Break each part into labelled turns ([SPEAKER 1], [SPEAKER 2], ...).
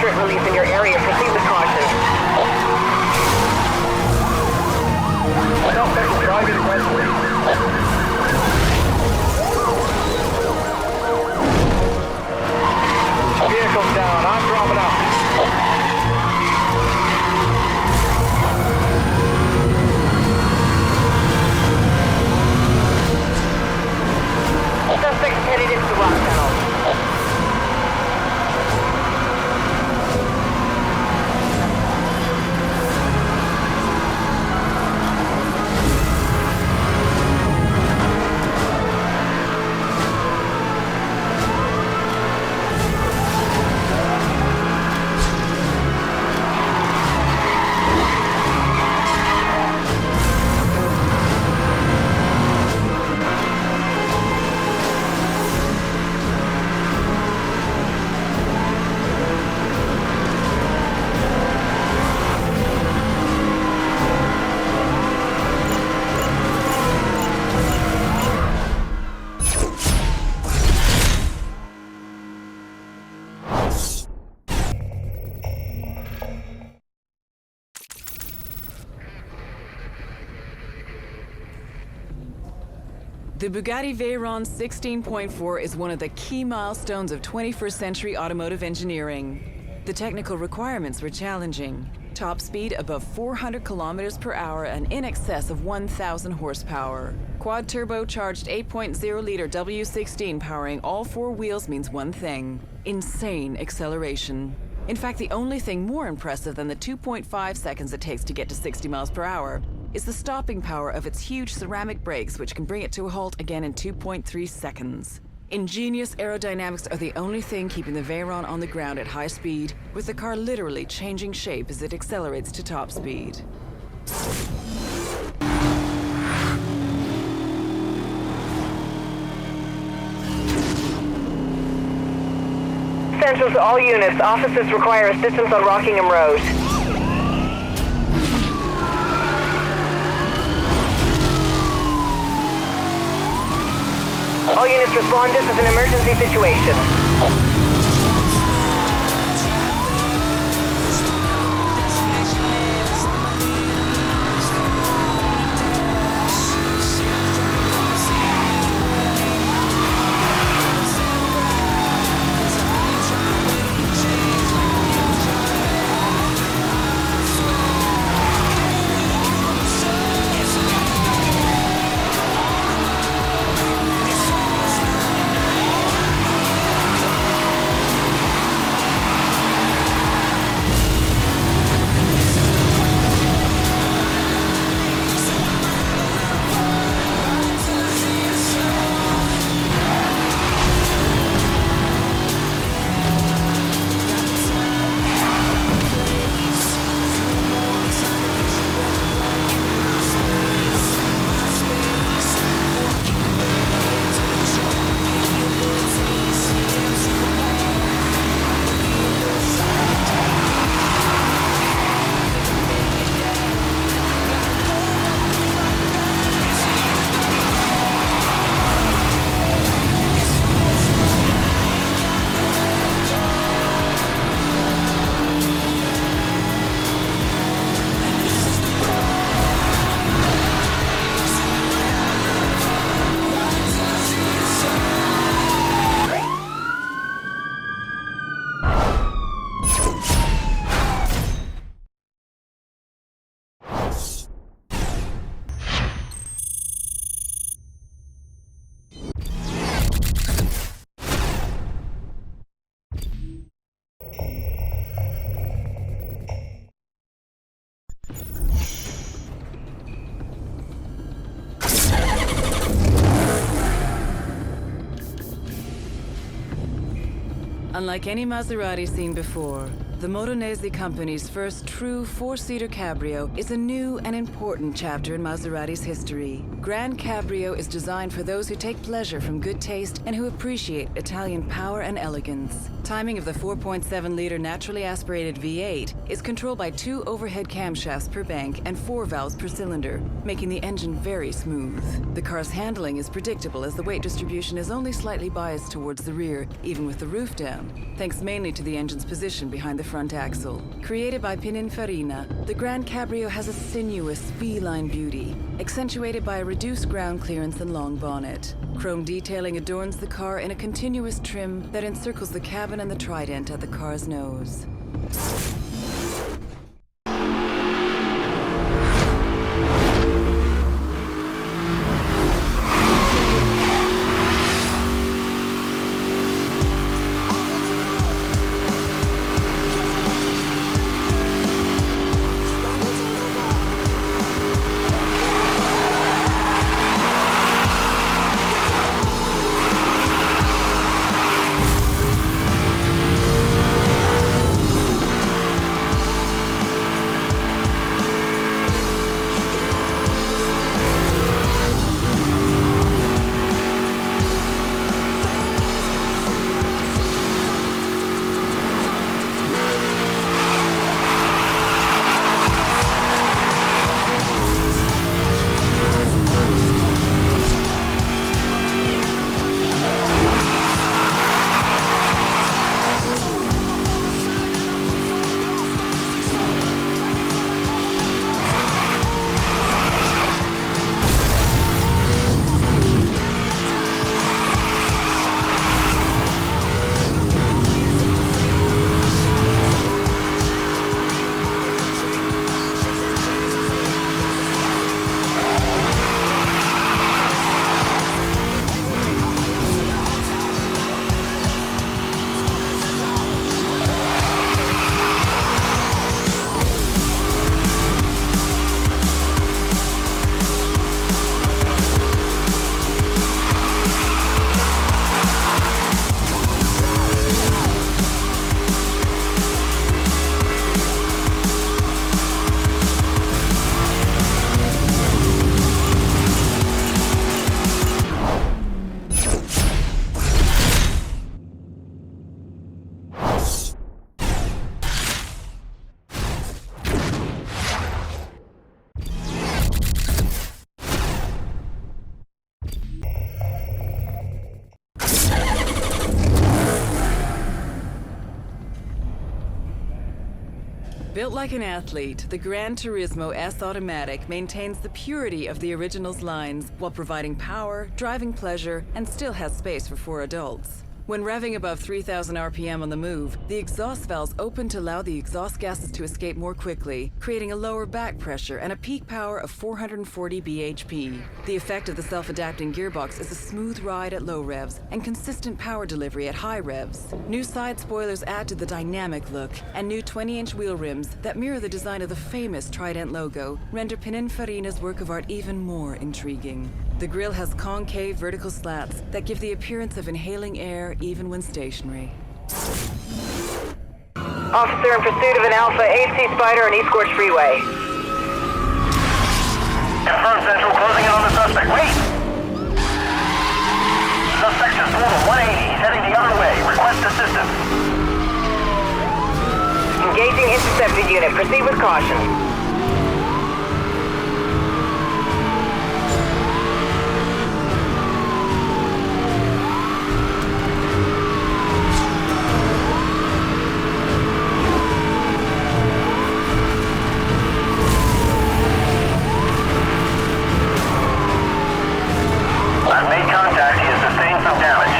[SPEAKER 1] refrigerant release in your area. Proceed with caution.
[SPEAKER 2] Suspect driving aggressively. Vehicle's down. I'm dropping out.
[SPEAKER 1] Suspect headed into the rock tunnel.
[SPEAKER 3] The Bugatti Veyron 16.4 is one of the key milestones of 21st century automotive engineering. The technical requirements were challenging. Top speed above 400 kilometers per hour and in excess of 1,000 horsepower. Quad turbocharged 8.0-liter W16 powering all four wheels means one thing: insane acceleration. In fact, the only thing more impressive than the 2.5 seconds it takes to get to 60 miles per hour is the stopping power of its huge ceramic brakes, which can bring it to a halt again in 2.3 seconds. Ingenious aerodynamics are the only thing keeping the Veyron on the ground at high speed, with the car literally changing shape as it accelerates to top speed.
[SPEAKER 1] Central to all units. Officers require assistance on Rockingham Road. All units respond. This is an emergency situation.
[SPEAKER 3] Unlike any Maserati seen before, the Modenese company's first true four-seater cabrio is a new and important chapter in Maserati's history. Grand Cabrio is designed for those who take pleasure from good taste and who appreciate Italian power and elegance. Timing of the 4.7-liter naturally aspirated V8 is controlled by 2 overhead camshafts per bank and 4 valves per cylinder, making the engine very smooth. The car's handling is predictable as the weight distribution is only slightly biased towards the rear, even with the roof down, thanks mainly to the engine's position behind the front axle. Created by Pininfarina, the Grand Cabrio has a sinuous, feline beauty, accentuated by a reduced ground clearance and long bonnet. Chrome detailing adorns the car in a continuous trim that encircles the cabin and the trident at the car's nose. Built like an athlete, the Gran Turismo S Automatic maintains the purity of the original's lines while providing power, driving pleasure, and still has space for 4 adults. When revving above 3,000 RPM on the move, the exhaust valves open to allow the exhaust gases to escape more quickly, creating a lower back pressure and a peak power of 440 bhp. The effect of the self-adapting gearbox is a smooth ride at low revs and consistent power delivery at high revs. New side spoilers add to the dynamic look, and new 20-inch wheel rims that mirror the design of the famous Trident logo render Pininfarina's work of art even more intriguing. The grille has concave vertical slats that give the appearance of inhaling air even when stationary.
[SPEAKER 1] Officer in pursuit of an Alpha 8C Spider on East Gorge Freeway.
[SPEAKER 2] Confirm Central, closing in on the suspect. Wait! Suspect is total 180. He's heading the other way. Request assistance.
[SPEAKER 1] Engaging intercepted unit. Proceed with caution.
[SPEAKER 2] I've made contact. He has sustained some damage.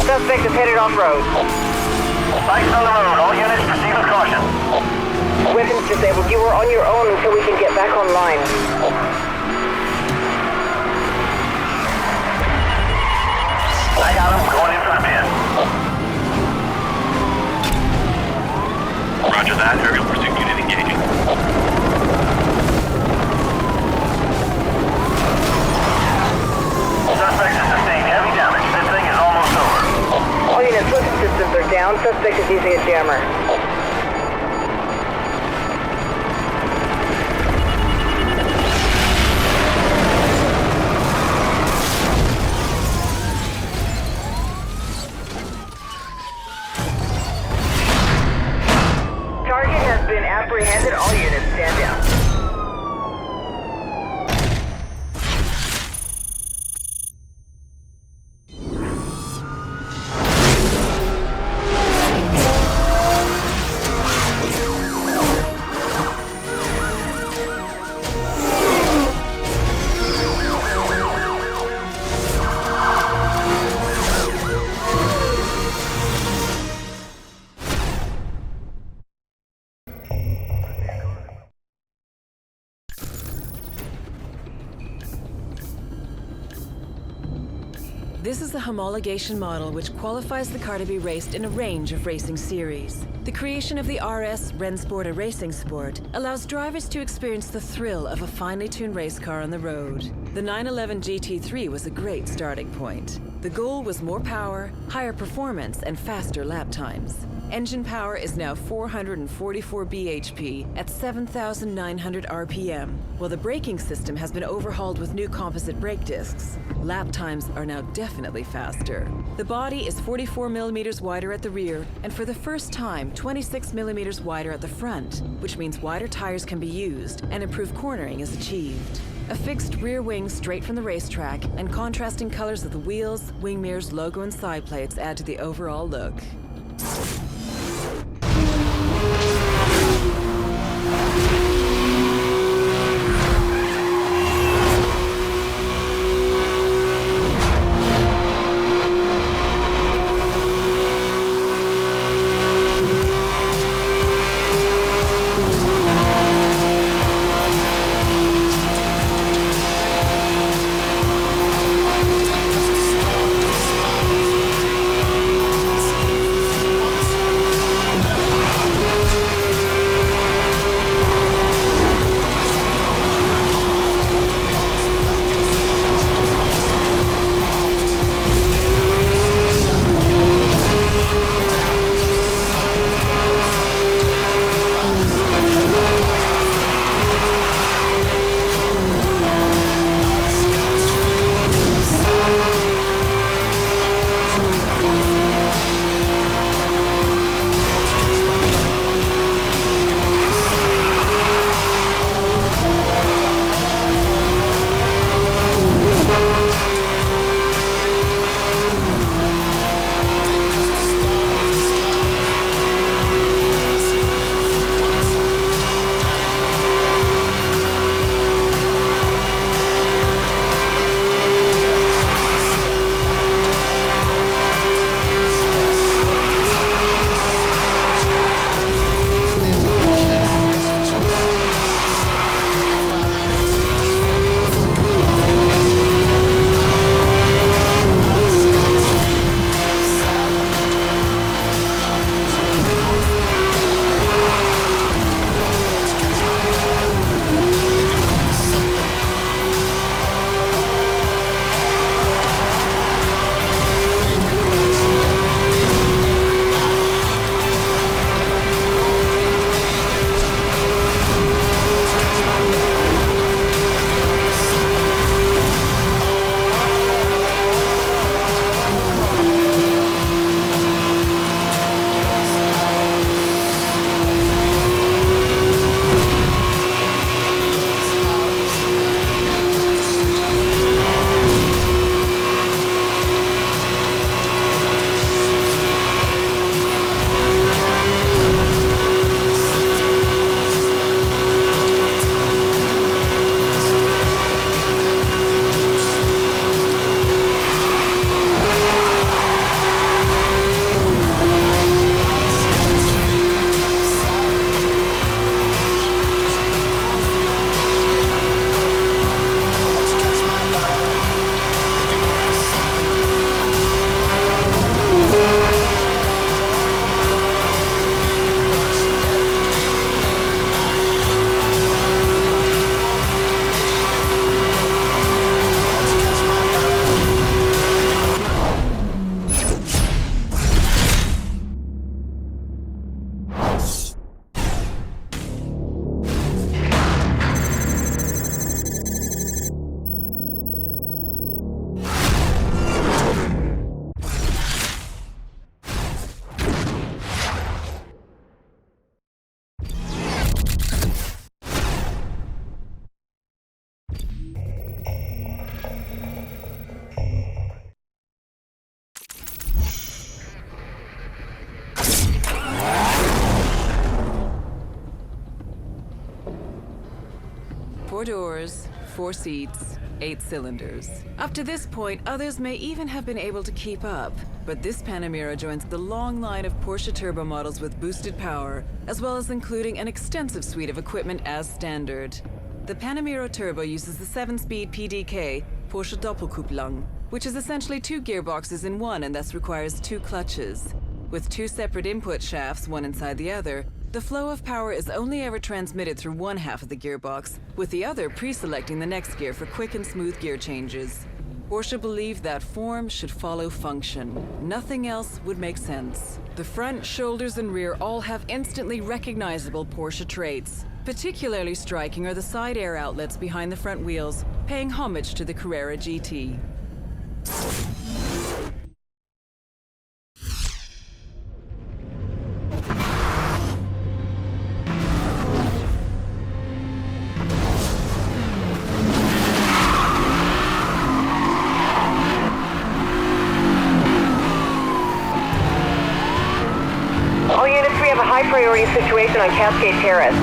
[SPEAKER 1] Suspect is headed off-road.
[SPEAKER 2] Lights on the road. All units proceed with caution.
[SPEAKER 1] Weapons disabled. You are on your own until we can get back online.
[SPEAKER 2] I got him. Going in for the pin.
[SPEAKER 4] Roger that. Aerial pursuit unit engaging.
[SPEAKER 2] Suspect has sustained heavy damage. This thing is almost over.
[SPEAKER 1] All units, weapon systems are down. Suspect is using a jammer. Target has been
[SPEAKER 3] This is the homologation model which qualifies the car to be raced in a range of racing series. The creation of the RS Rennsport, a racing sport, allows drivers to experience the thrill of a finely tuned race car on the road. The 911 GT3 was a great starting point. The goal was more power, higher performance, and faster lap times. Engine power is now 444 bhp at 7,900 RPM, while the braking system has been overhauled with new composite brake discs. Lap times are now definitely faster. The body is 44 millimeters wider at the rear, and for the first time, 26 millimeters wider at the front, which means wider tires can be used and improved cornering is achieved. A fixed rear wing straight from the racetrack and contrasting colors of the wheels, wing mirrors, logo, and side plates add to the overall look. Four doors, 4 seats, 8 cylinders. Up to this point, others may even have been able to keep up, but this Panamera joins the long line of Porsche turbo models with boosted power, as well as including an extensive suite of equipment as standard. The Panamera Turbo uses the 7-speed PDK, Porsche Doppelkupplung, which is essentially two gearboxes in one and thus requires two clutches. With two separate input shafts, one inside the other, the flow of power is only ever transmitted through one half of the gearbox, with the other pre-selecting the next gear for quick and smooth gear changes. Porsche believed that form should follow function. Nothing else would make sense. The front, shoulders, and rear all have instantly recognizable Porsche traits. Particularly striking are the side air outlets behind the front wheels, paying homage to the Carrera GT.
[SPEAKER 1] All units, we have a high priority situation on Cascade Terrace.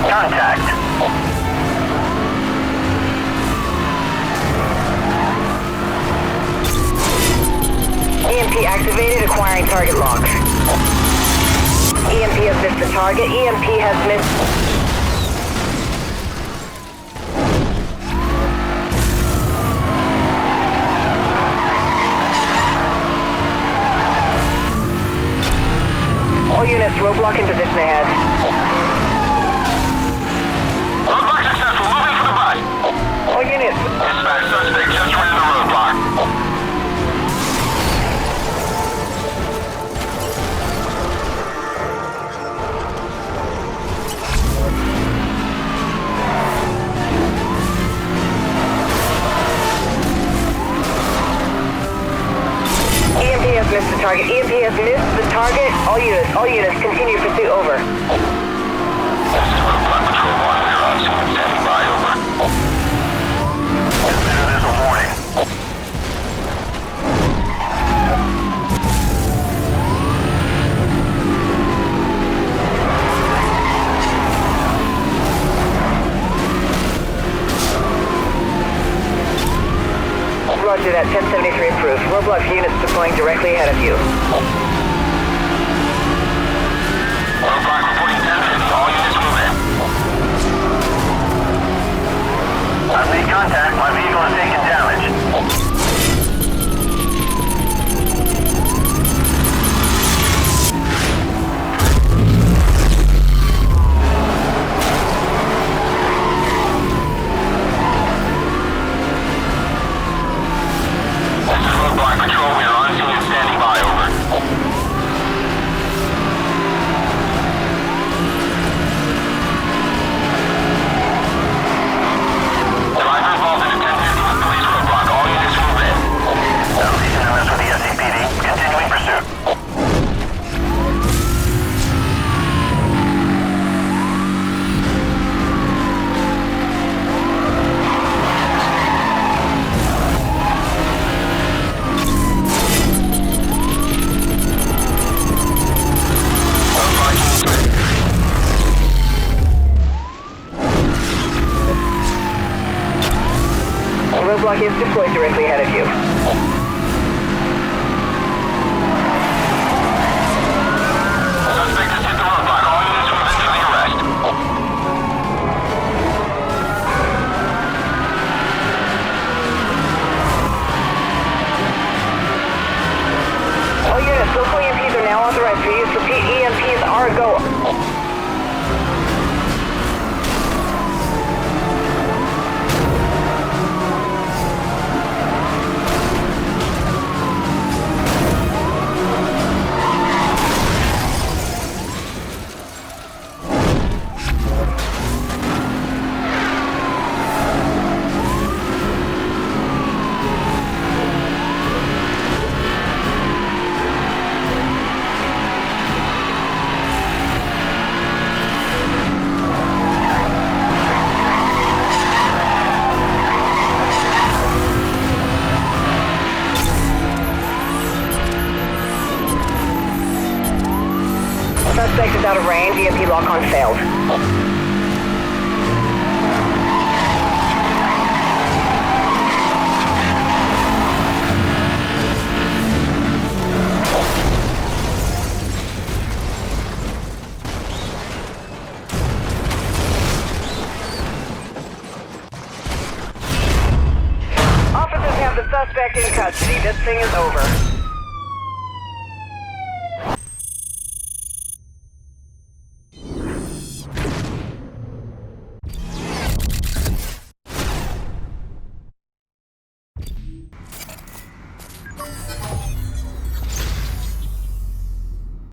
[SPEAKER 2] Contact.
[SPEAKER 1] EMP activated, acquiring target lock. EMP has missed the target. EMP has missed... All units, roadblock in position ahead.
[SPEAKER 2] Roadblock successful. Moving for the bus.
[SPEAKER 1] All units,
[SPEAKER 2] Dispatch suspect just ran the roadblock.
[SPEAKER 1] EMP has missed the target. EMP has missed the target. All units, continue pursuit, over.
[SPEAKER 2] This is roadblock patrol 1. We are on scene standing by. Over. Consider this a warning.
[SPEAKER 1] Roger that, 1073 approved. Roadblock units deploying directly ahead of you.
[SPEAKER 2] Roadblock reporting 1050. All units move in. I've made contact. My vehicle has taken damage. This is roadblock patrol. We are on scene and standing by. Over. Driver involved in a 1050 with police roadblock. All units move in. Southeast intimates with the SCPD. Continuing pursuit.
[SPEAKER 1] Roadblock is deployed directly ahead of you.
[SPEAKER 2] Suspect has hit the roadblock. All units move in for the arrest.
[SPEAKER 1] All units, local EMPs are now authorized for use. Repeat, EMPs are a go. Suspect is out of range. EMP lock-on failed. custody. This thing is over.